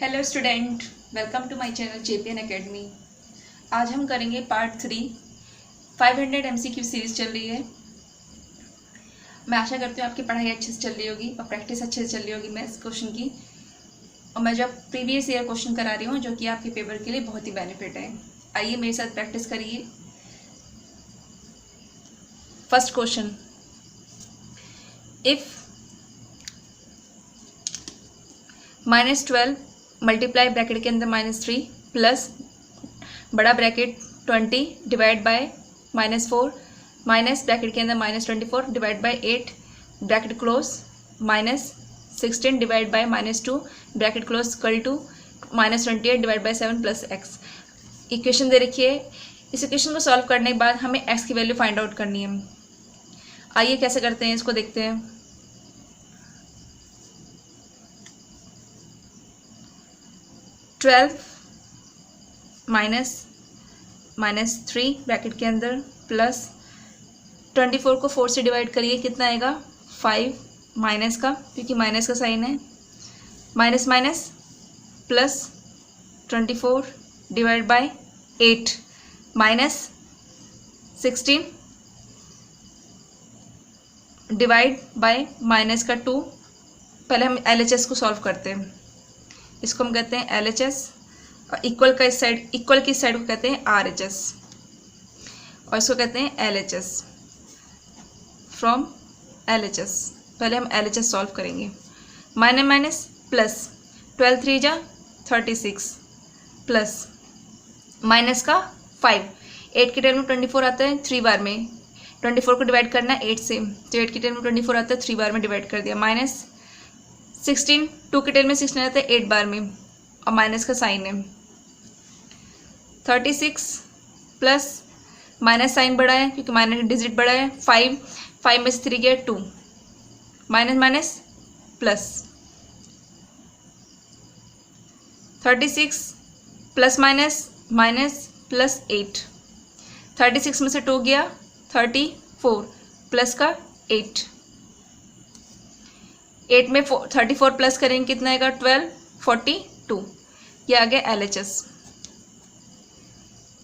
Hello student, welcome to my channel JPN academy. आज हम करेंगे पार्ट 3। 500 एमसीक्यू सीरीज चल रही है। मैं आशा करती हूँ आपकी पढ़ाई अच्छे से चल रही होगी और प्रैक्टिस अच्छे से चल रही होगी मैथ्स क्वेश्चन की। और मैं जब प्रीवियस ईयर क्वेश्चन करा रही हूँ जो कि आपके पेपर के लिए बहुत ही बेनिफिट है। आइए मेरे साथ प्रैक्टिस करिए। First question, if -12 multiply bracket के अंदर -3 प्लस बड़ा bracket 20 divide by -4 minus bracket के अंदर -24 divide by 8 bracket close -16 divide by -2 bracket close equal to -28 divide by 7 plus x। Equation दे रखी है। इस इक्वेशन को सॉल्व करने के बाद हमें x की वैल्यू फाइंड आउट करनी है। आइए कैसे करते हैं इसको देखते हैं। -3 ब्रैकेट के अंदर प्लस 24 को 4 से डिवाइड करिए, कितना आएगा 5 माइनस का, क्योंकि माइनस का साइन है, minus minus plus 24 divide by 8 minus 16 divide bye minus का 2। पहले हम LHS को सॉल्व करते हैं। इसको हम कहते हैं LHS और इक्वल की साइड को कहते हैं RHS और इसको कहते हैं LHS फ्रॉम LHS। पहले हम LHS सॉल्व करेंगे। माइनस माइनस प्लस 12 3 जा 36 प्लस माइनस का 5, 8 के टेबल में 24 आता है 3 बार में, 24 को डिवाइड करना है 8 से, तो 8 के टेबल में 24 आता है 3 बार में डिवाइड कर दिया, माइनस 16 2 के टेबल में 16 आता है 8 बार में और माइनस का साइन है, 36 प्लस माइनस साइन बड़ा है क्योंकि माइनस डिजिट बड़ा है, 5 में से 3 गया 2, minus minus plus 36 plus minus minus plus 8, 36 में से 2 गया 34 प्लस का 8 में 34 प्लस करेंगे कितना आएगा 12 42। ये आ गया LHS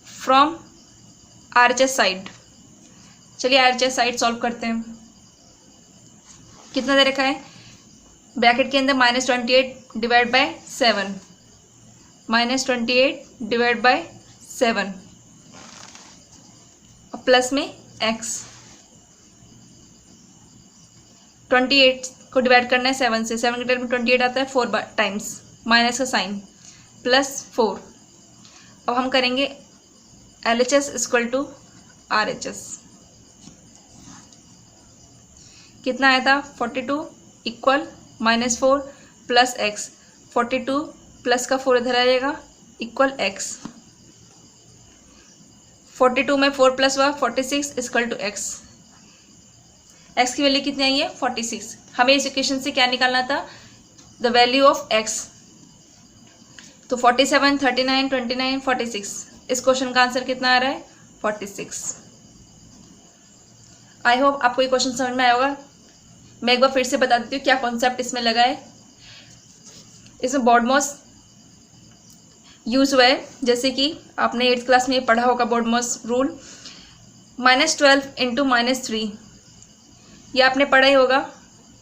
फ्रॉम RHS साइड। चलिए RHS साइड सॉल्व करते हैं। कितना दे रखा है ब्रैकेट के अंदर -28 डिवाइड बाय 7, -28 डिवाइड बाय 7 और प्लस में x, 28 को डिवाइड करना है 7 से, 7 के टेबल में 28 आता है 4 टाइम्स, माइनस का साइन प्लस 4। अब हम करेंगे LHS इक्वल टू RHS। कितना आया था 42 इक्वल -4 प्लस x, 42 प्लस का 4 इधर आ जाएगा इक्वल x, 42 में 4 प्लस हुआ 46 इक्वल टू x। x की वैल्यू कितनी आई है 46। हमें इस इक्वेशन से क्या निकालना था, द वैल्यू ऑफ x। तो 47 39 29 46, इस क्वेश्चन का आंसर कितना आ रहा है 46। आई होप आपको ये क्वेश्चन समझ में आया होगा। मैं एक बार फिर से बता देती हूँ क्या कॉन्सेप्ट इसमें लगा है। इसमें BODMAS यूज हुआ है, जैसे कि आपने 8th क्लास में ये पढ़ा होगा BODMAS रूल, -12 इंटू -3, ये आपने पढ़ा ही होगा।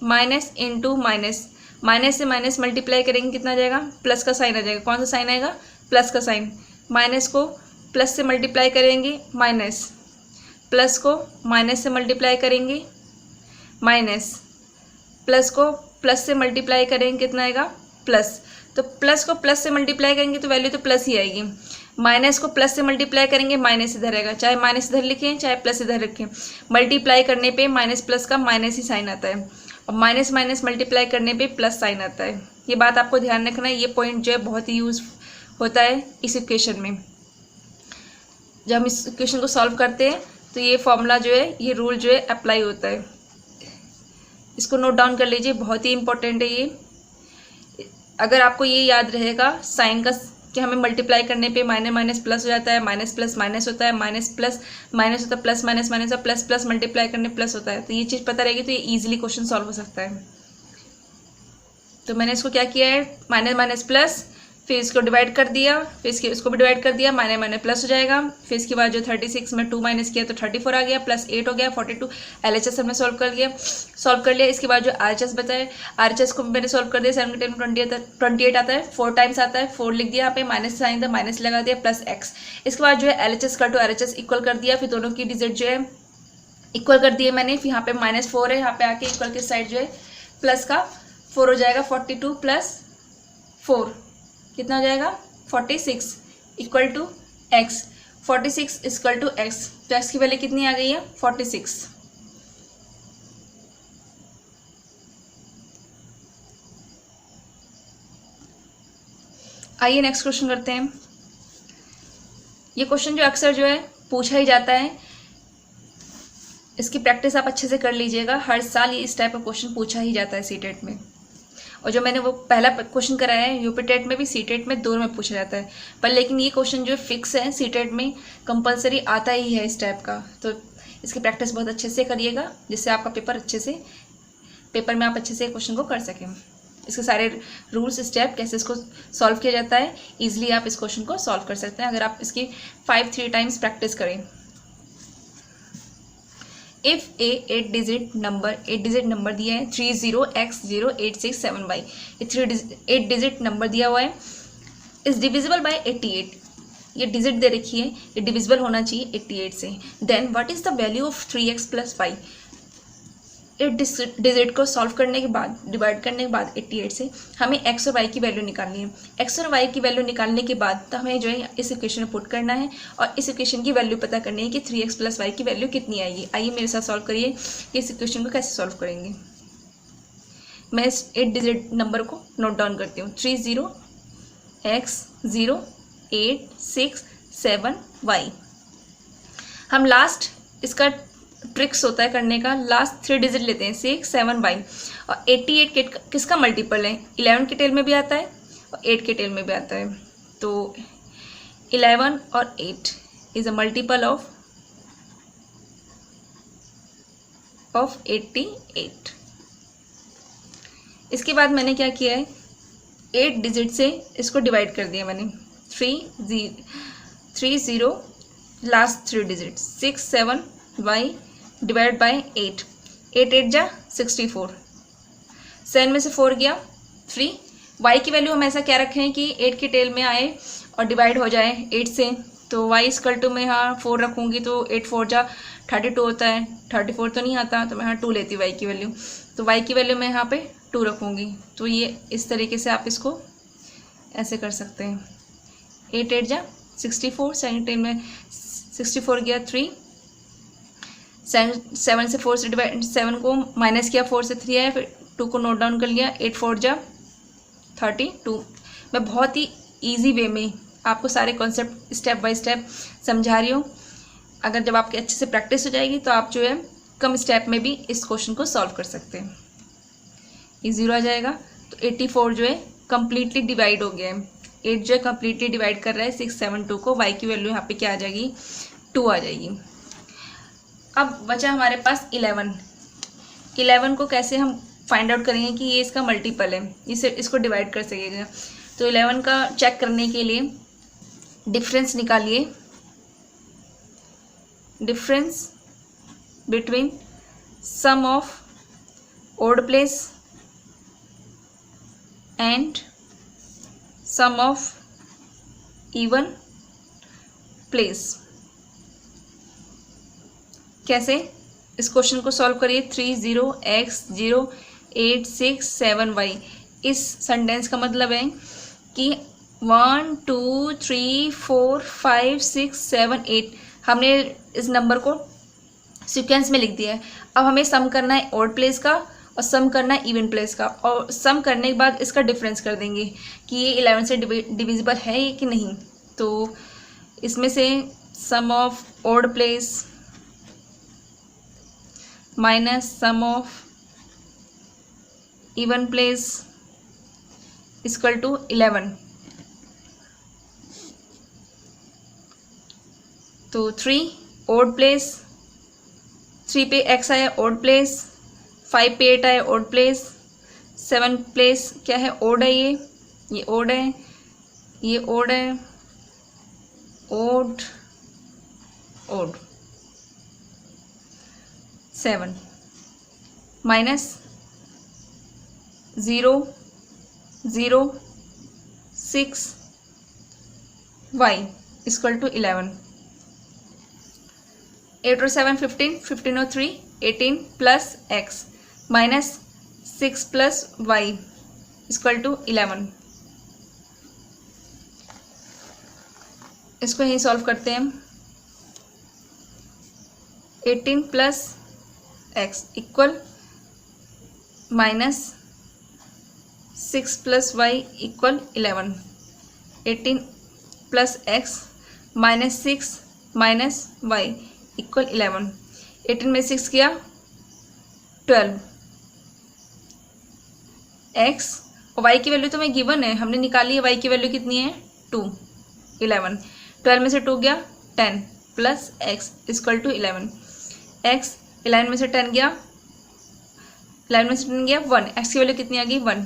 माइनस इंटू माइनस, माइनस से माइनस मल्टीप्लाई करेंगे कितना आ जाएगा प्लस का साइन आ जाएगा। कौन सा साइन आएगा प्लस का साइन। माइनस को प्लस से मल्टीप्लाई करेंगे माइनस, प्लस को माइनस से मल्टीप्लाई करेंगे माइनस, प्लस को प्लस से मल्टीप्लाई करेंगे कितना आएगा प्लस। तो प्लस को प्लस से मल्टीप्लाई करेंगे तो वैल्यू तो प्लस ही आएगी। माइनस को प्लस से मल्टीप्लाई करेंगे माइनस इधर आएगा, चाहे माइनस इधर लिखें चाहे प्लस इधर रखें, मल्टीप्लाई करने पे माइनस प्लस का माइनस ही साइन आता है और माइनस माइनस मल्टीप्लाई करने पे प्लस साइन आता है। ये बात आपको ध्यान रखना है। ये पॉइंट जो है बहुत ही यूज होता है इस इक्वेशन में। जब हम इस इक्वेशन को सॉल्व करते हैं तो ये फॉर्मूला जो है, ये रूल जो है अप्लाई होता है। इसको नोट डाउन कर लीजिए, बहुत ही इंपॉर्टेंट है ये। अगर आपको ये याद रहेगा साइन का कि हमें मल्टीप्लाई करने पे माइनस माइनस प्लस हो जाता है, माइनस प्लस माइनस होता है, माइनस प्लस माइनस होता है, प्लस माइनस माइनस और प्लस प्लस मल्टीप्लाई करने प्लस होता है, तो ये चीज़ पता रहेगी तो ये इजीली क्वेश्चन सॉल्व हो सकता है। तो मैंने इसको क्या किया है, माइनस माइनस प्लस फिर इसको डिवाइड कर दिया, फिर इसको भी डिवाइड कर दिया, माइनस माइनस प्लस हो जाएगा। फिर इसके बाद जो 36 में 2 माइनस किया तो 34 आ गया, प्लस 8 हो गया 42। LHS हमने सॉल्व कर लिया। इसके बाद जो RHS बचा है, RHS को मैंने सॉल्व कर दिया। 7 के टाइम 28 आता है, 4 टाइम्स आता है, 4 लिख दिया यहाँ पे, माइनस साइन था, माइनस लगा दिया, प्लस x। इसके बाद जो है LHS का टू RHS इक्वल कर दिया, फिर दोनों की डिजिट जो है इक्वल कर दिए मैंने। फिर यहाँ पे -4 है, यहाँ पे आके इक्वल के साइड जो है प्लस का 4 हो जाएगा। 42 प्लस 4 कितना हो जाएगा 46 equal to x। 46 equal to x, तो x की वैल्यू कितनी आ गई है 46। आइए नेक्स्ट क्वेश्चन करते हैं। ये क्वेश्चन जो अक्सर जो है पूछा ही जाता है, इसकी प्रैक्टिस आप अच्छे से कर लीजिएगा। हर साल ये इस टाइप का क्वेश्चन पूछा ही जाता है सीटेट में, और जो मैंने वो पहला क्वेश्चन कराया है यूपी टेट में भी, सीटेट में, दोनों में पूछा जाता है। पर लेकिन ये क्वेश्चन जो फिक्स है सीटेट में कंपलसरी आता ही है इस टाइप का, तो इसकी प्रैक्टिस बहुत अच्छे से करिएगा, जिससे आपका पेपर में आप अच्छे से क्वेश्चन को कर सकें। इसके सारे रूल्स, स्टेप, कैसे इसको सॉल्व किया जाता है, ईजिली आप इस क्वेश्चन को सॉल्व कर सकते हैं अगर आप इसकी 3 टाइम्स प्रैक्टिस करें। इफ़ ए 8 डिजिट नंबर दिया है 30x0867y, ये 8 डिजिट नंबर दिया हुआ है, इज डिविजिबल बाय 88। ये डिजिट दे रखी है, ये डिविजिबल होना चाहिए 88 से। Then what is the value of 3x plus y। 8 digit को सॉल्व करने के बाद, डिवाइड करने के बाद 88 से हमें x और y की वैल्यू निकालनी है। x और y की वैल्यू निकालने के बाद तो हमें जो है इस इक्वेशन में पुट करना है, और इस इक्वेशन की वैल्यू पता करनी है कि 3x प्लस y की वैल्यू कितनी आएगी। आइए मेरे साथ सॉल्व करिए कि इस इक्वेशन को कैसे सॉल्व करेंगे। मैं इस 8 डिजिट नंबर को नोट डाउन करती हूँ। 30x0867y। हम लास्ट, इसका ट्रिक्स होता है करने का, लास्ट 3 डिजिट लेते हैं 6 7 y, और 88 किसका मल्टीपल है, 11 के टेल में भी आता है और 8 के टेल में भी आता है। तो 11 और 8 इज अ मल्टीपल ऑफ 88। इसके बाद मैंने क्या किया है, 8 डिजिट से इसको डिवाइड कर दिया मैंने। 30 last 3 digit 6 7 y divide by 8 8 जा 64, 7 में से 4 गया 3। y की वैल्यू हम ऐसा क्या रखें हैं कि 8 के टेल में आए और डिवाइड हो जाए 8 से, तो y इक्वल टू में यहाँ 4 रखूँगी तो 8 4 जा 32 होता है, 34 तो नहीं आता, तो मैं यहाँ 2 लेती हूँ y की वैल्यू, तो y की वैल्यू मैं यहाँ पे 2 रखूँगी। तो ये इस तरीके से आप इसको ऐसे कर सकते हैं। 8 8 जा 64, 7 में 64 गया 3, 7 से 4 से डिवाइड, 7 को माइनस किया, 4 से 3 आया, फिर 2 को नोट डाउन कर लिया, 8 4 जा 32। मैं बहुत ही इजी वे में आपको सारे कॉन्सेप्ट स्टेप बाय स्टेप समझा रही हूँ। अगर जब आपकी अच्छे से प्रैक्टिस हो जाएगी तो आप जो है कम स्टेप में भी इस क्वेश्चन को सॉल्व कर सकते हैं। ये 0 आ जाएगा, तो 84 जो है कम्प्लीटली डिवाइड हो गया है। 8 जो है कम्प्लीटली डिवाइड कर रहा है 6 7 2 को, y की वैल्यू यहाँ पे क्या आ जाएगी 2 आ जाएगी। अब बचा हमारे पास 11 को कैसे हम फाइंड आउट करेंगे कि ये इसका मल्टीपल है, इसको डिवाइड कर सकेगा। तो 11 का चेक करने के लिए डिफरेंस निकालिए, difference between sum of odd place and sum of even place. कैसे इस क्वेश्चन को सॉल्व करिए। 30x0867y, इस सेंटेंस का मतलब है कि 1 2 3 4 5 6 7 8 हमने इस नंबर को सीक्वेंस में लिख दिया है। अब हमें सम करना है ऑड प्लेस का और सम करना है इवन प्लेस का, और सम करने के बाद इसका डिफरेंस कर देंगे कि ये 11 से डिविजिबल है कि नहीं। तो इसमें से sum of odd place minus sum of even place equal to 11। तो 3 ऑड प्लेस, 3 पे x आया ऑड प्लेस, 5 पे 8 आया ऑड प्लेस, 7 प्लेस क्या है ऑड है, ये ऑड है, ये ओड है, odd odd 7 minus 0 0 6 y equal to 11। 8 और 7 15, 15 और 3 18 plus x minus 6 plus y equal to 11। इसको यहीं सॉल्व करते हैं। 18 plus x equal minus 6 plus y equal 11। 18 plus x minus 6 minus y equal 11। 18 में 6 किया 12। x और y की वैल्यू तो मैं गिवन है, हमने निकाली है। y की वैल्यू कितनी है 2 11। 12 में से 2 गया 10 plus x equal to 11। x 11 में से 10 गया, 11 में से 10 गया 1। x की वैल्यू कितनी आ गई 1।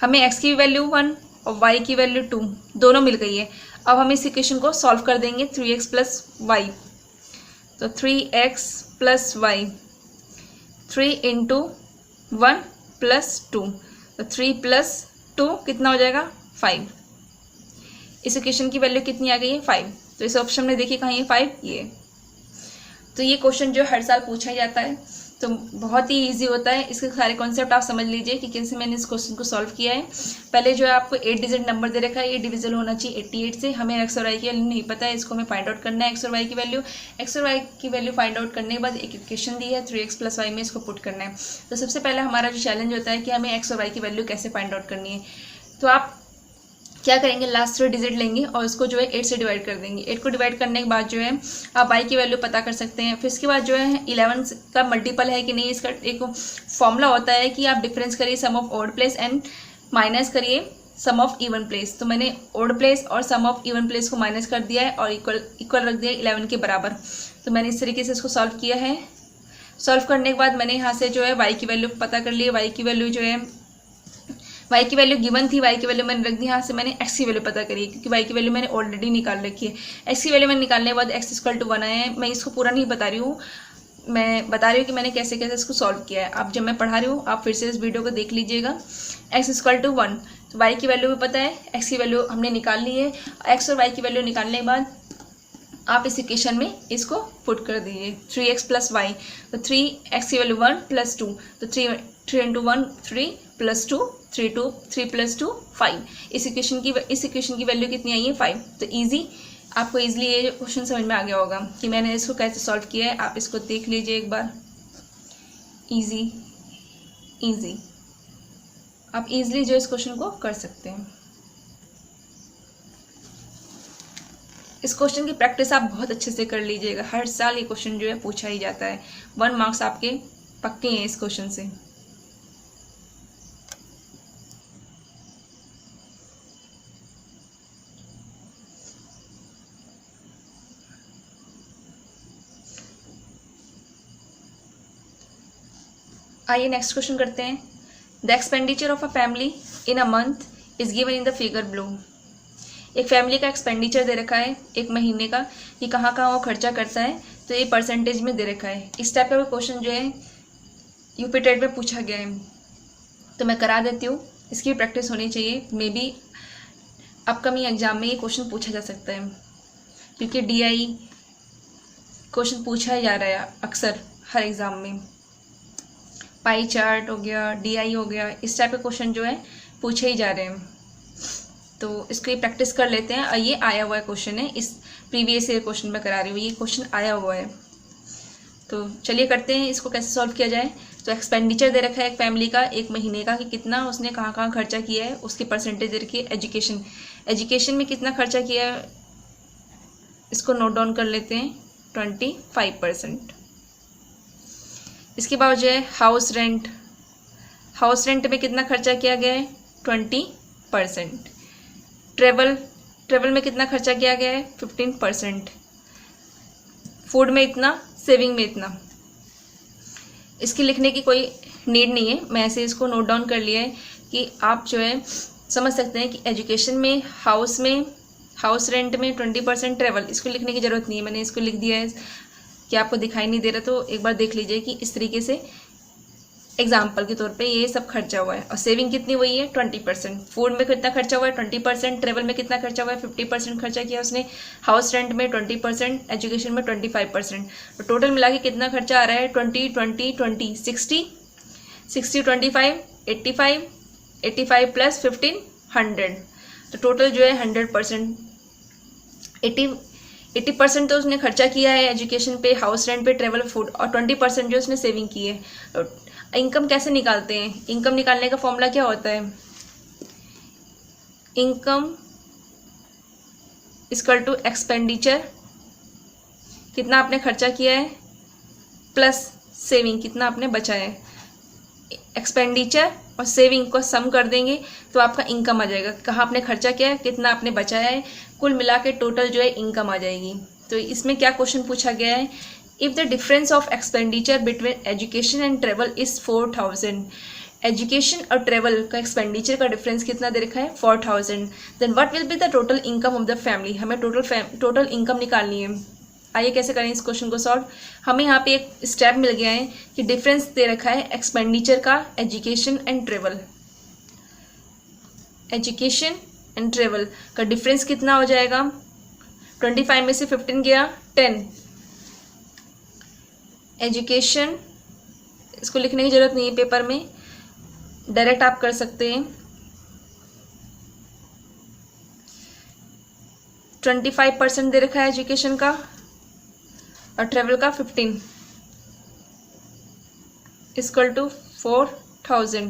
हमें x की वैल्यू 1 और y की वैल्यू 2 दोनों मिल गई है। अब हम इस इक्वेशन को सॉल्व कर देंगे 3x प्लस वाई। तो 3x plus Y 3 into 1 plus 2, तो 3 प्लस 2 कितना हो जाएगा 5। इस इक्वेशन की वैल्यू कितनी आ गई है 5। तो इस ऑप्शन में देखिए कहाँ ये 5 ये। तो ये क्वेश्चन जो हर साल पूछा ही जाता है, तो बहुत ही इजी होता है। इसके सारे कॉन्सेप्ट आप समझ लीजिए कि कैसे मैंने इस क्वेश्चन को सॉल्व किया है। पहले जो है आपको 8 डिजिट नंबर दे रखा है, ये डिविजल होना चाहिए 88 से। हमें एक्स और वाई की वैल्यू नहीं पता है, इसको हमें फाइंड आउट करना है एक्स और वाई की वैल्यू। एक्स और वाई की वैल्यू फाइंड आउट करने के बाद एक इक्वेशन दी है 3x प्लस वाई में, इसको पुट करना है। तो सबसे पहले हमारा जो चैलेंज होता है कि हमें एक्स और वाई की वैल्यू कैसे फाइंड आउट करनी है। तो आप क्या करेंगे, लास्ट 3 डिजिट लेंगे और उसको जो है 8 से डिवाइड कर देंगे। 8 को डिवाइड करने के बाद जो है आप y की वैल्यू पता कर सकते हैं। फिर इसके बाद जो है 11 का मल्टीपल है कि नहीं, इसका एक फॉर्मूला होता है कि आप डिफरेंस करिए sum of odd place and minus करिए सम ऑफ इवन प्लेस। तो मैंने ऑड प्लेस और सम ऑफ इवन प्लेस को माइनस कर दिया है और इक्वल रख दिया है 11 के बराबर। तो मैंने इस तरीके से इसको सॉल्व किया है। सॉल्व करने के बाद मैंने यहाँ से जो है y की वैल्यू पता कर ली है। y की वैल्यू जो है, y की वैल्यू गिवन थी, y की वैल्यू मैंने रख दी। यहाँ से मैंने x की वैल्यू पता करी क्योंकि y की वैल्यू मैंने ऑलरेडी निकाल रखी है। x की वैल्यू मैंने निकालने के बाद x इक्वल टू 1 आया है। मैं इसको पूरा नहीं बता रही हूँ, मैं बता रही हूँ कि मैंने कैसे कैसे इसको सॉल्व किया है। आप जब मैं पढ़ा रही हूँ आप फिर से इस वीडियो को देख लीजिएगा। x इक्वल टू 1, तो y की वैल्यू भी पता है, x की वैल्यू हमने निकाल ली है। x और y की वैल्यू निकालने के बाद आप इस इक्वेशन में इसको पुट कर दीजिए 3x प्लस वाई। तो 3x की वैल्यू 1 प्लस 2, तो 3 इंटू 1 3 प्लस 2 3 प्लस 2 5। इस इक्वेशन की वैल्यू कितनी आई है 5। तो इजी, आपको इजीली ये क्वेश्चन समझ में आ गया होगा कि मैंने इसको कैसे सॉल्व किया है। आप इसको देख लीजिए एक बार। इजी आप इजीली जो इस क्वेश्चन को कर सकते हैं। इस क्वेश्चन की प्रैक्टिस आप बहुत अच्छे से कर लीजिएगा। हर साल ये क्वेश्चन जो है पूछा ही जाता है। 1 मार्क्स आपके पक्के हैं इस क्वेश्चन से। आइए नेक्स्ट क्वेश्चन करते हैं। The expenditure of a family in a month is given in the figure below. एक फैमिली का एक्सपेंडिचर दे रखा है एक महीने का, ये कहाँ कहाँ वो खर्चा करता है, तो ये परसेंटेज में दे रखा है। इस टाइप का क्वेश्चन जो है यूपी टेट में पूछा गया है, तो मैं करा देती हूँ। इसकी भी प्रैक्टिस होनी चाहिए। मे बी अपकमिंग एग्जाम में ये क्वेश्चन पूछा जा सकता है क्योंकि DI क्वेश्चन पूछा ही जा रहा है अक्सर हर एग्ज़ाम में। पाई चार्ट हो गया, DI हो गया, इस टाइप के क्वेश्चन जो है पूछे ही जा रहे हैं। तो इसकी प्रैक्टिस कर लेते हैं। ये आया हुआ क्वेश्चन है, इस प्रीवियस ईयर क्वेश्चन में करा रही हूँ, ये क्वेश्चन आया हुआ है। तो चलिए करते हैं इसको कैसे सॉल्व किया जाए। तो एक्सपेंडिचर दे रखा है एक फैमिली का एक महीने का कि कितना उसने कहाँ कहाँ खर्चा किया है, उसकी परसेंटेज दे रखी है। एजुकेशन में कितना खर्चा किया है इसको नोट डाउन कर लेते हैं 25%। इसके बाद जो है हाउस रेंट में कितना खर्चा किया गया है 20%। ट्रेवल में कितना खर्चा किया गया है 15%। फूड में इतना, सेविंग में इतना। इसकी लिखने की कोई नीड नहीं है, मैं ऐसे इसको नोट डाउन कर लिया है कि आप जो है समझ सकते हैं कि एजुकेशन में, हाउस रेंट में 20%, ट्रेवल, इसको लिखने की ज़रूरत नहीं है, मैंने इसको लिख दिया है कि आपको दिखाई नहीं दे रहा, तो एक बार देख लीजिए कि इस तरीके से एग्जाम्पल के तौर पे ये सब खर्चा हुआ है। और सेविंग कितनी हुई है 20%, फूड में कितना खर्चा हुआ है 20%, ट्रेवल में कितना खर्चा हुआ है 50% खर्चा किया उसने, हाउस रेंट में 20%, एजुकेशन में 25%, तो टोटल मिला के कितना खर्चा आ रहा है 20 20 20 60 60 25 85 85 प्लस 15 100, तो टोटल जो है 100%, 80% तो उसने खर्चा किया है एजुकेशन पे, हाउस रेंट पे, ट्रेवल, फूड, और 20% जो उसने सेविंग की है। इनकम कैसे निकालते हैं? इनकम निकालने का फॉर्मूला क्या होता है? इनकम इक्वल टू एक्सपेंडिचर, कितना आपने खर्चा किया है, प्लस सेविंग, कितना आपने बचाया है। एक्सपेंडिचर और सेविंग को सम कर देंगे तो आपका इनकम आ जाएगा, कहाँ आपने खर्चा किया है, कितना आपने बचाया है, कुल मिला के टोटल जो है इनकम आ जाएगी। तो इसमें क्या क्वेश्चन पूछा गया है, if the difference of expenditure between education and travel is 4000, education और ट्रेवल का एक्सपेंडिचर का डिफरेंस कितना दे रखा है 4000, then what will be the total income of the family, हमें टोटल इनकम निकालनी है। आइए कैसे करें इस क्वेश्चन को सॉल्व। हमें यहाँ पे एक स्टेप मिल गया है कि डिफरेंस दे रखा है एक्सपेंडिचर का education and travel, education and travel का डिफरेंस कितना हो जाएगा, 25 में से 15 गया 10, एजुकेशन, इसको लिखने की ज़रूरत नहीं है पेपर में, डायरेक्ट आप कर सकते हैं, 25% दे रखा है एजुकेशन का और ट्रेवल का 15, इक्वल टू 4000,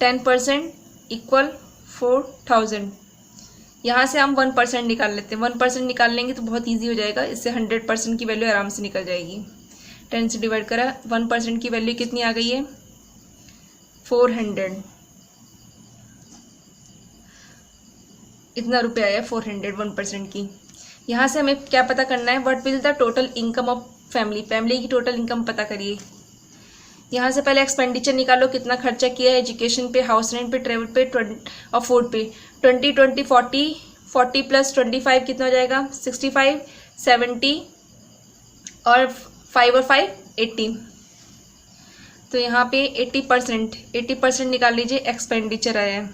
10% इक्वल 4000। यहाँ से हम 1% निकाल लेते हैं, 1% निकाल लेंगे तो बहुत इजी हो जाएगा, इससे 100% की वैल्यू आराम से निकल जाएगी। 10 से डिवाइड करा, 1% की वैल्यू कितनी आ गई है 400, इतना रुपये आया 400 1% की। यहाँ से हमें क्या पता करना है, what will the total income of family, family की टोटल इनकम पता करिए। यहाँ से पहले एक्सपेंडिचर निकालो, कितना खर्चा किया है एजुकेशन पे, हाउस रेंट पे, ट्रेवल पे और फूड पे। 20 20 40, 40 प्लस 25 कितना हो जाएगा 65, 70 और 5 और 5 80, तो यहाँ पे 80% निकाल लीजिए, एक्सपेंडिचर आया है।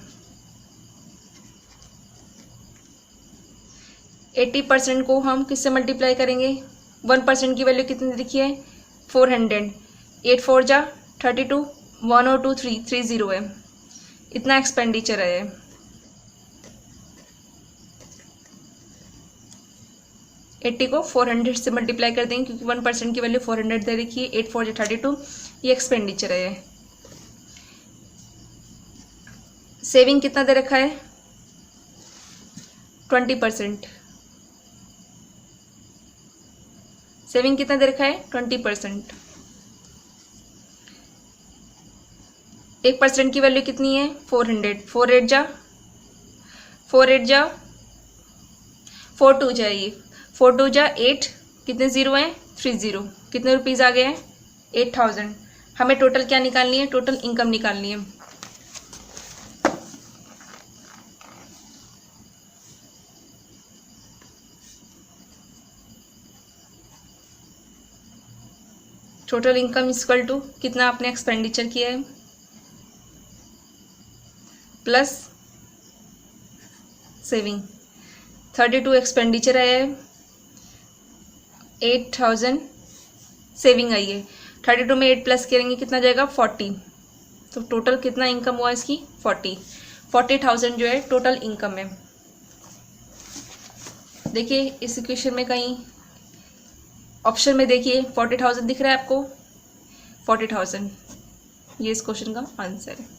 80% को हम किससे मल्टीप्लाई करेंगे, 1% की वैल्यू कितनी लिखी है 400, 8 4 जा 32, 1 और 2 3 30 है, इतना एक्सपेंडिचर है। एट्टी को 400 से मल्टीप्लाई कर देंगे क्योंकि 1% की वैल्यू 400 दे रखी है, 8 4 जा 32, ये एक्सपेंडिचर है। सेविंग कितना दे रखा है 20%, सेविंग कितना दे रखा है 20%। 1% की वैल्यू कितनी है 400, 4 8 जा 4 2 जाइए, 4 2 जा 8, कितने ज़ीरो हैं 30, कितने रुपीज़ आ गए हैं 8000। हमें टोटल क्या निकालनी है, टोटल इनकम निकालनी है। टोटल इनकम इक्वल टू कितना आपने एक्सपेंडिचर किया है प्लस सेविंग। 32 एक्सपेंडिचर आया है, 8000 सेविंग आई है। 32 में 8 प्लस करेंगे कितना जाएगा 40, तो टोटल कितना इनकम हुआ इसकी 40,000 जो है टोटल इनकम है। देखिए इस इक्वेशन में कहीं ऑप्शन में देखिए 40,000 दिख रहा है आपको, 40,000 ये इस क्वेश्चन का आंसर है।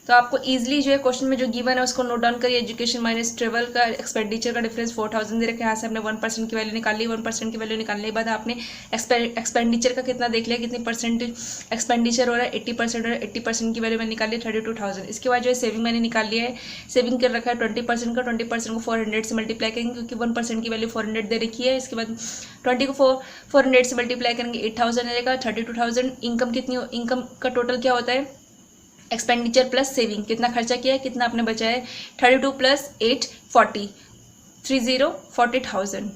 तो आपको इजीली जो है क्वेश्चन में जो गिवन है उसको नोट डाउन करिए। एजुकेशन माइनस ट्रेवल का एक्सपेंडिचर का डिफरेंस 4000 दे रखा है, यहाँ से हमने 1% की वैल्यू निकाल ली। 1% की वैल्यू निकालने के बाद आपने एक्सपेंडिचर का कितना देख लिया, कितनी परसेंट एक्सपेंडिचर हो रहा है 80% हो रहा है, 80% की वैल्यू मैंने निकाल ली 32,000। इसके बाद जो है सेविंग मैंने निकाल लिया है, सेविंग कर रखा है 20% का, 20% को 400 से मल्टीप्लाई करेंगे क्योंकि 1% की वैल्यू 400 दे रखी है। इसके बाद 20 को 400 से मल्टीप्लाई करेंगे 8000 आएगा, 32,000। इनकम कितनी, इनकम का टोटल क्या होता है एक्सपेंडिचर प्लस सेविंग, कितना खर्चा किया है, कितना आपने बचाया है, 32 प्लस 8 40, 40,000।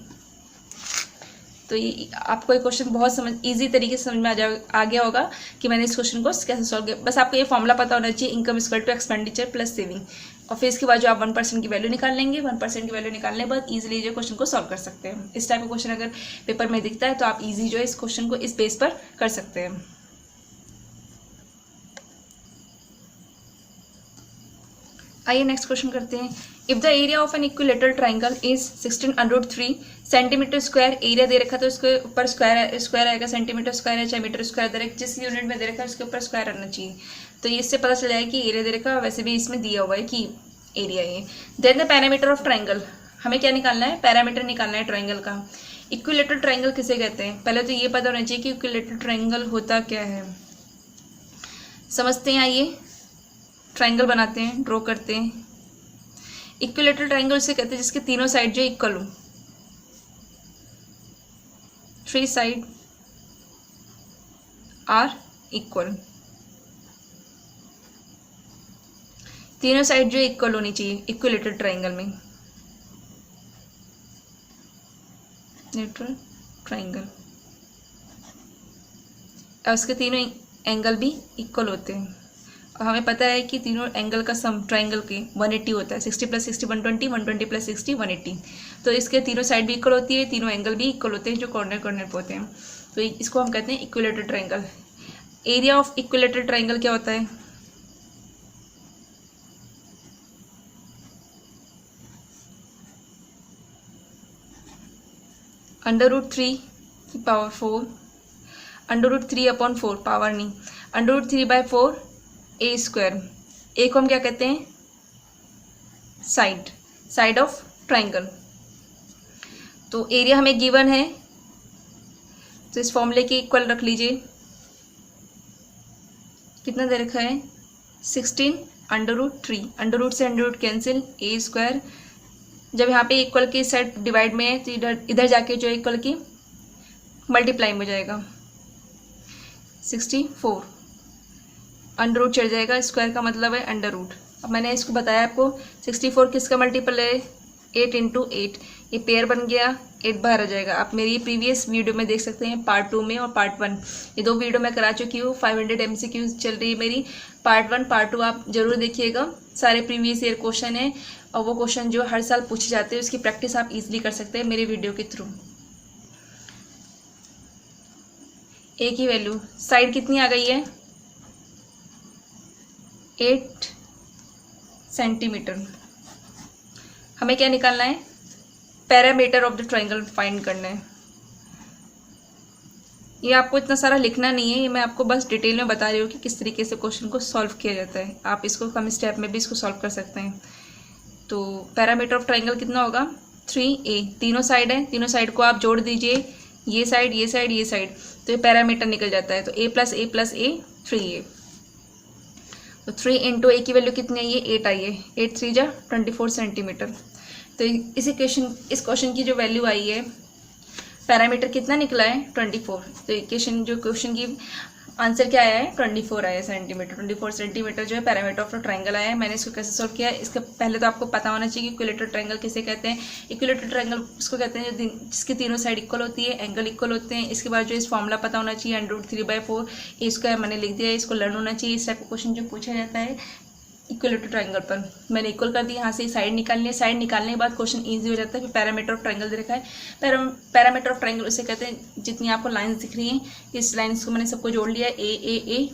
तो ये आपको ये क्वेश्चन बहुत इजी तरीके से समझ में आ गया होगा कि मैंने इस क्वेश्चन को कैसे सॉल्व किया। बस आपको ये फॉर्मूला पता होना चाहिए, income equal to expenditure plus saving, और फिर इसके बाद जो आप 1% की वैल्यू निकाल लेंगे, 1% की वैल्यू निकालने के बाद ईजिली जो क्वेश्चन को सॉल्व कर सकते हैं। इस टाइप का क्वेश्चन अगर पेपर में दिखता है तो आप ईजी जो है इस क्वेश्चन को इस बेस पर कर सकते हैं। आइए नेक्स्ट क्वेश्चन करते हैं। If the area of an equilateral triangle is 16√3 centimetre square, area दे रखा तो उसके ऊपर स्क्वायर आएगा, सेंटीमीटर स्क्वायर है चाहे मीटर स्क्वायर दे रखा, जिस यूनिट में दे रखा है उसके ऊपर स्क्वायर रहना चाहिए। तो इससे पता चल जाएगा कि एरिया दे रखा, वैसे भी इसमें दिया हुआ है कि एरिया है। Then the perimeter of triangle, हमें क्या निकालना है, पैरामीटर निकालना है ट्राइंगल का। इक्विलेटरल ट्राइंगल किसे कहते हैं, पहले तो ये पता होना चाहिए कि इक्विलेटरल ट्राइंगल होता क्या है। समझते हैं, आइए ट्राइंगल बनाते हैं, ड्रॉ करते हैं। इक्विलेटरल ट्राइंगल उसे कहते हैं जिसके तीनों साइड जो इक्वल हो, 3 साइड आर इक्वल, तीनों साइड जो इक्वल होनी चाहिए इक्विलेटरल ट्राइंगल में। न्यूट्रल ट्राइंगल, और उसके तीनों एंगल भी इक्वल होते हैं, और हमें पता है कि तीनों एंगल का सम ट्राइंगल के 180 होता है। 60 प्लस 60 120, 120 प्लस 60 180। तो इसके तीनों साइड भी इक्वल होती है, तीनों एंगल भी इक्वल होते हैं जो कॉर्नर कॉर्नर पे होते हैं। तो इसको हम कहते हैं equilateral triangle. Area of equilateral triangle क्या होता है, √3 की पावर 4, √3/4 पावर नहीं, √3/4 ए स्क्वायर। ए को हम क्या कहते हैं, साइड ऑफ ट्राइंगल। तो एरिया हमें गिवन है तो इस फॉर्मूले के इक्वल रख लीजिए। कितना दे रखा है, 16 √3, अंडर से अंडर कैंसिल, ए स्क्वायर। जब यहाँ पे इक्वल की साइड डिवाइड में है तो इधर जाके जो इक्वल की मल्टीप्लाई में हो जाएगा, 64 √ चढ़ जाएगा, स्क्वायर का मतलब है √। अब मैंने इसको बताया आपको 64 किसका मल्टीपल है, 8 × 8, ये पेयर बन गया, 8 बाहर आ जाएगा। आप मेरी प्रीवियस वीडियो में देख सकते हैं, पार्ट 2 में और पार्ट 1, ये 2 वीडियो मैं करा चुकी हूँ। 500 MCQ चल रही है मेरी, पार्ट 1 पार्ट 2 आप जरूर देखिएगा। सारे प्रीवियस ईयर क्वेश्चन है और वो क्वेश्चन जो हर साल पूछे जाते हैं उसकी प्रैक्टिस आप इजीली कर सकते हैं मेरे वीडियो के थ्रू। ए की वैल्यू, साइड कितनी आ गई है, 8 सेंटीमीटर। हमें क्या निकालना है, parameter of the triangle find करना है। ये आपको इतना सारा लिखना नहीं है, ये मैं आपको बस डिटेल में बता रही हूँ कि किस तरीके से क्वेश्चन को सॉल्व किया जाता है। आप इसको कम स्टेप में भी इसको सॉल्व कर सकते हैं। तो पैरामीटर ऑफ ट्राइंगल कितना होगा, 3a, तीनों साइड है, तीनों साइड को आप जोड़ दीजिए, ये साइड ये साइड ये साइड, तो ये पैरामीटर निकल जाता है। तो a + a + a 3a, तो 3 × a की वैल्यू कितनी आई है, 8 आई है, 8 3 जा 24 सेंटीमीटर। तो इस क्वेश्चन की जो वैल्यू आई है, पैरामीटर कितना निकला है, 24। तो जो क्वेश्चन की आंसर क्या आया है, 24 आया है सेंटीमीटर। 24 सेंटीमीटर जो है पैरामीटर ऑफ ट्राइंगल आया है। मैंने इसको कैसे सॉल्व किया, इसके पहले तो आपको पता होना चाहिए कि इक्विलेटरल ट्राइंगल किसे कहते हैं। इक्विलेटरल ट्राइंगल उसको कहते हैं जिसकी तीनों साइड इक्वल होती है, एंगल इक्वल होते हैं। इसके बाद जो इस फॉर्मूला पता होना चाहिए, √3/4 ए स्क्वायर मैंने लिख दिया है, इसको लर्न होना चाहिए। इस टाइप का क्वेश्चन जो पूछा जाता है इक्विलेटरल ट्राइंगल पर, मैंने इक्वल कर दिया, यहाँ से साइड निकालनी है। साइड निकालने के बाद क्वेश्चन इजी हो जाता है। फिर पैरामीटर ऑफ ट्राइंगल दे रखा है, पैरामीटर ऑफ ट्राइंगल उसे कहते हैं जितनी आपको लाइंस दिख रही हैं, इस लाइंस को मैंने सबको जोड़ लिया, ए,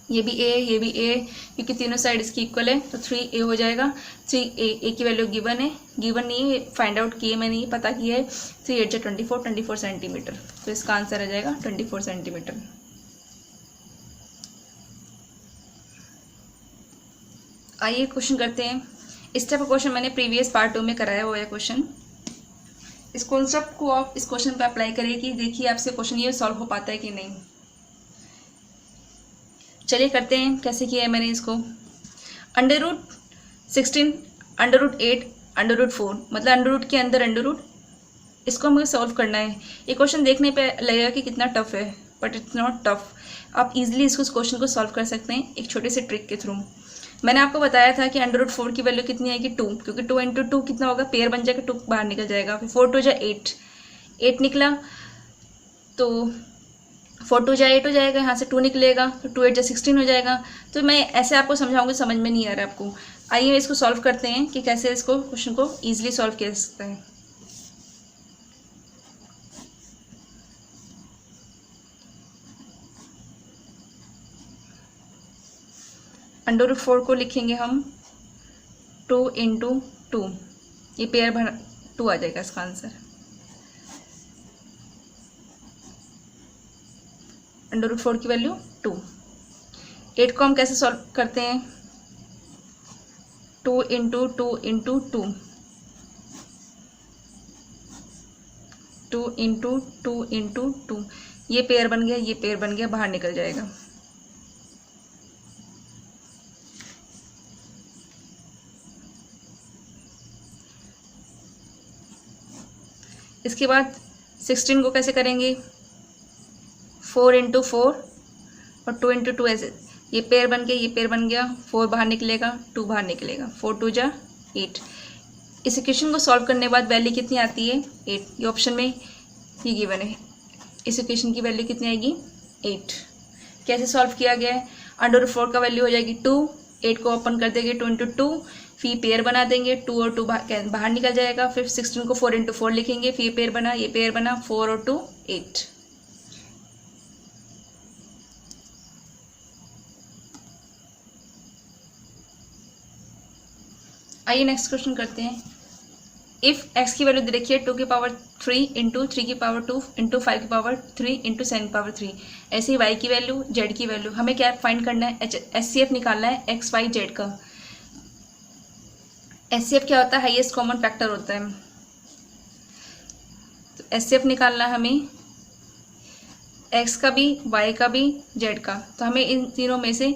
ये भी ए, ये भी ए, क्योंकि तीनों साइड इसकी इक्वल है तो 3a हो जाएगा। 3a की वैल्यू गिवन है, गिवन नहीं है, फाइंड आउट किए, मैंने ये पता किया है। 3 8 24 सेंटीमीटर, तो इसका आंसर आ जाएगा 24 सेंटीमीटर। आइए क्वेश्चन करते हैं। इस टाइप का क्वेश्चन मैंने प्रीवियस पार्ट 2 में कराया हुआ है क्वेश्चन। इस कॉन्सेप्ट को आप इस क्वेश्चन पे अप्लाई करिए कि देखिए आपसे क्वेश्चन ये सॉल्व हो पाता है कि नहीं। चलिए करते हैं, कैसे किया है मैंने इसको। √16 √8 √4, मतलब अंडर के अंदर अंडर, इसको हमें सॉल्व करना है। ये क्वेश्चन देखने पे लगेगा कि कितना टफ है, बट इट्स नॉट टफ। आप इजीली इसको क्वेश्चन को सॉल्व कर सकते हैं एक छोटे से ट्रिक के थ्रू। मैंने आपको बताया था कि √4 की वैल्यू कितनी आएगी 2, क्योंकि 2 × 2 कितना होगा, पेयर बन जाएगा, 2 बाहर निकल जाएगा। फिर 4 × 2 = 8, 8 निकला तो 4 × 2 = 8 हो जाएगा, यहाँ से 2 निकलेगा तो 2 × 8 = 16 हो जाएगा। तो मैं ऐसे आपको समझाऊंगी, समझ में नहीं आ रहा है आपको। आइए इसको सॉल्व करते हैं कि कैसे इसको क्वेश्चन को ईजिली सॉल्व किया जा सकता है। √4 को लिखेंगे हम 2 × 2, ये पेयर भर 2 आ जाएगा इसका आंसर। √4 की वैल्यू 2। 8 को हम कैसे सॉल्व करते हैं, 2 × 2 × 2, 2 × 2 × 2, ये पेयर बन गया, ये पेयर बन गया, बाहर निकल जाएगा। इसके बाद 16 को कैसे करेंगे, 4 × 4 और 2 × 2, ऐसे ये पेयर बन गया, ये पेयर बन गया, 4 बाहर निकलेगा, 2 बाहर निकलेगा, 4 × 2 = 8। इस इक्वेशन को सॉल्व करने के बाद वैल्यू कितनी आती है 8, ये ऑप्शन में ये गिवन है। इस इक्वेशन की वैल्यू कितनी आएगी 8। कैसे सॉल्व किया गया है, √4 का वैल्यू हो जाएगी 2, 8 को ओपन कर देंगे 2 × 2, फिर पेयर बना देंगे, 2 और 2 बाहर निकल जाएगा। फिर 16 को 4 × 4 लिखेंगे, फिर पेयर बना, ये पेयर बना, 4 और 2 8। आइए नेक्स्ट क्वेश्चन करते हैं। इफ़ x की वैल्यू दे रखी है 2 की पावर 3 × 3 की पावर 2 × 5 की पावर 3 × 7 की पावर 3, ऐसे ही y की वैल्यू, z की वैल्यू, हमें क्या फाइंड करना है, HCF निकालना है x y z का। HCF क्या होता है, हाईएस्ट कॉमन फैक्टर होता है। तो HCF निकालना है हमें x का भी, y का भी, z का। तो हमें इन तीनों में से,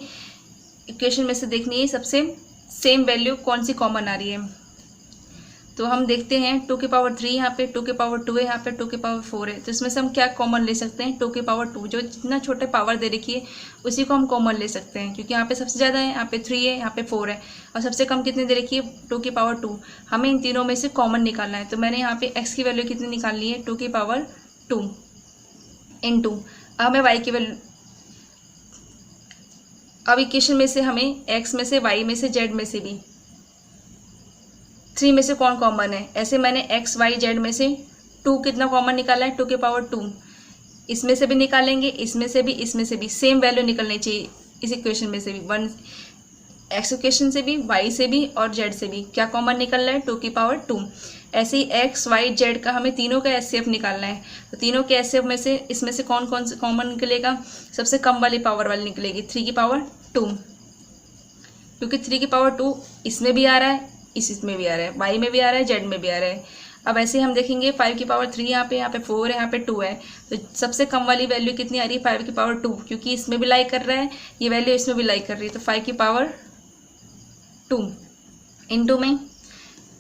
इक्वेशन में से देखनी है सबसे सेम वैल्यू कौन सी कॉमन आ रही है। तो हम देखते हैं 2 की पावर 3 यहाँ पे, 2 की पावर 2 है यहाँ पे, 2 की पावर 4 है। तो इसमें से हम क्या कॉमन ले सकते हैं, 2 की पावर 2, जो जितना छोटे पावर दे रखी है उसी को हम कॉमन ले सकते हैं, क्योंकि यहाँ पे सबसे ज़्यादा है, यहाँ पे 3 है, यहाँ पे 4 है, और सबसे कम कितनी दे रखी है 2 की पावर 2। हमें इन तीनों में से कॉमन निकालना है। तो मैंने यहाँ पे x की वैल्यू कितनी निकालनी है, 2 की पावर 2 × अब हमें y की वैल्यू, अब इक्वेशन में से हमें x में से, y में से, z में से भी 3 में से कौन कॉमन है। ऐसे मैंने x y z में से 2 कितना कॉमन निकाला है, 2 की पावर 2, इसमें से भी निकालेंगे, इसमें से भी, इसमें से भी सेम वैल्यू निकलनी चाहिए। इस इक्वेशन में से भी, वन x इक्वेशन से भी, y से भी और z से भी क्या कॉमन निकल रहा है, 2 की पावर 2। ऐसे ही x y z का हमें तीनों का HCF निकालना है। तो तीनों के HCF में से इसमें से कौन कौन से कॉमन निकलेगा, सबसे कम वाली पावर वाली निकलेगी 3 की पावर 2, क्योंकि 3 की पावर 2 इसमें भी आ रहा है, इसमें भी आ रहा है, y में भी आ रहा है, z में भी आ रहा है। अब ऐसे हम देखेंगे 5 की पावर 3 यहाँ पे 4 है, यहाँ पे 2 है। तो सबसे कम वाली वैल्यू कितनी आ रही है, 5 की पावर 2, क्योंकि इसमें भी लाई कर रहा है, ये वैल्यू इसमें भी लाई कर रही है। तो 5 की पावर 2 × में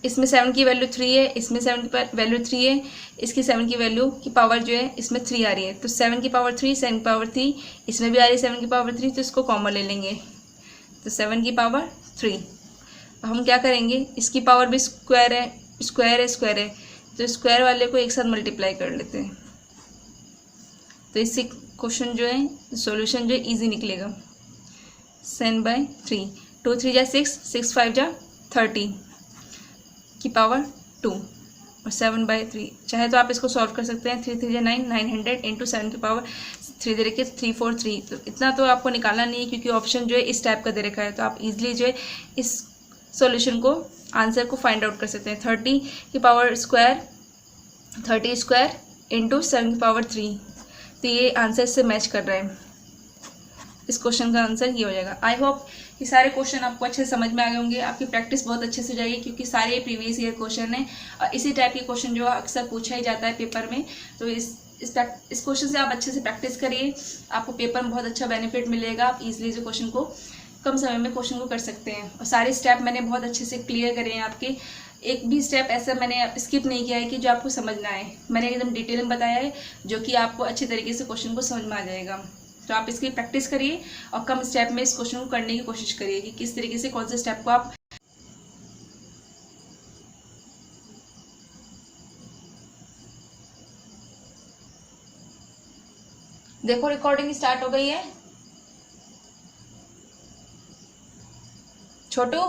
इसमें 7 की वैल्यू 3 है, इसमें 7 की वैल्यू 3 है, इसकी 7 की वैल्यू की पावर जो है इसमें 3 आ रही है। तो 7 की पावर 3, 7 की पावर 3, इसमें भी आ रही है 7 की पावर 3, तो इसको कॉमन ले लेंगे। तो 7 की पावर 3। हम क्या करेंगे, इसकी पावर भी स्क्वायर है, स्क्वायर है, स्क्वायर है, तो स्क्वायर वाले को एक साथ मल्टीप्लाई कर लेते हैं। तो इससे क्वेश्चन जो है, सॉल्यूशन जो है ईजी निकलेगा। 7/3, 2 3 = 6, 6 5 = 30 की पावर 2 और 7/3। चाहे तो आप इसको सॉल्व कर सकते हैं, 3 3 = 9, 900 × 7 की पावर 3 दे रखी है, 3 4 3। तो इतना तो आपको निकालना नहीं है, क्योंकि ऑप्शन जो है इस टाइप का दे रखा है। तो आप इजीली जो है इस सॉल्यूशन को, आंसर को फाइंड आउट कर सकते हैं। 30 की पावर स्क्वायर, 30 स्क्वायर × 7 की पावर 3। तो ये आंसर से मैच कर रहा है। इस क्वेश्चन का आंसर ये हो जाएगा। आई होप कि सारे क्वेश्चन आपको अच्छे से समझ में आ गए होंगे, आपकी प्रैक्टिस बहुत अच्छे से हो जाएगी, क्योंकि सारे प्रीवियस ईयर क्वेश्चन हैं और इसी टाइप के क्वेश्चन जो अक्सर पूछा ही जाता है पेपर में। तो इस क्वेश्चन से आप अच्छे से प्रैक्टिस करिए, आपको पेपर में बहुत अच्छा बेनिफिट मिलेगा। आप इजीली जो क्वेश्चन को कम समय में क्वेश्चन को कर सकते हैं। और सारे स्टेप मैंने बहुत अच्छे से क्लियर करे हैं आपके, एक भी स्टेप ऐसा मैंने स्किप नहीं किया है कि जो आपको समझ ना आए। मैंने एकदम डिटेल में बताया है जो कि आपको अच्छे तरीके से क्वेश्चन को समझ में आ जाएगा। तो आप इसकी प्रैक्टिस करिए और कम स्टेप में इस क्वेश्चन को करने की कोशिश करिए कि किस तरीके से कौन से स्टेप को आप देखो। रिकॉर्डिंग स्टार्ट हो गई है। छोटू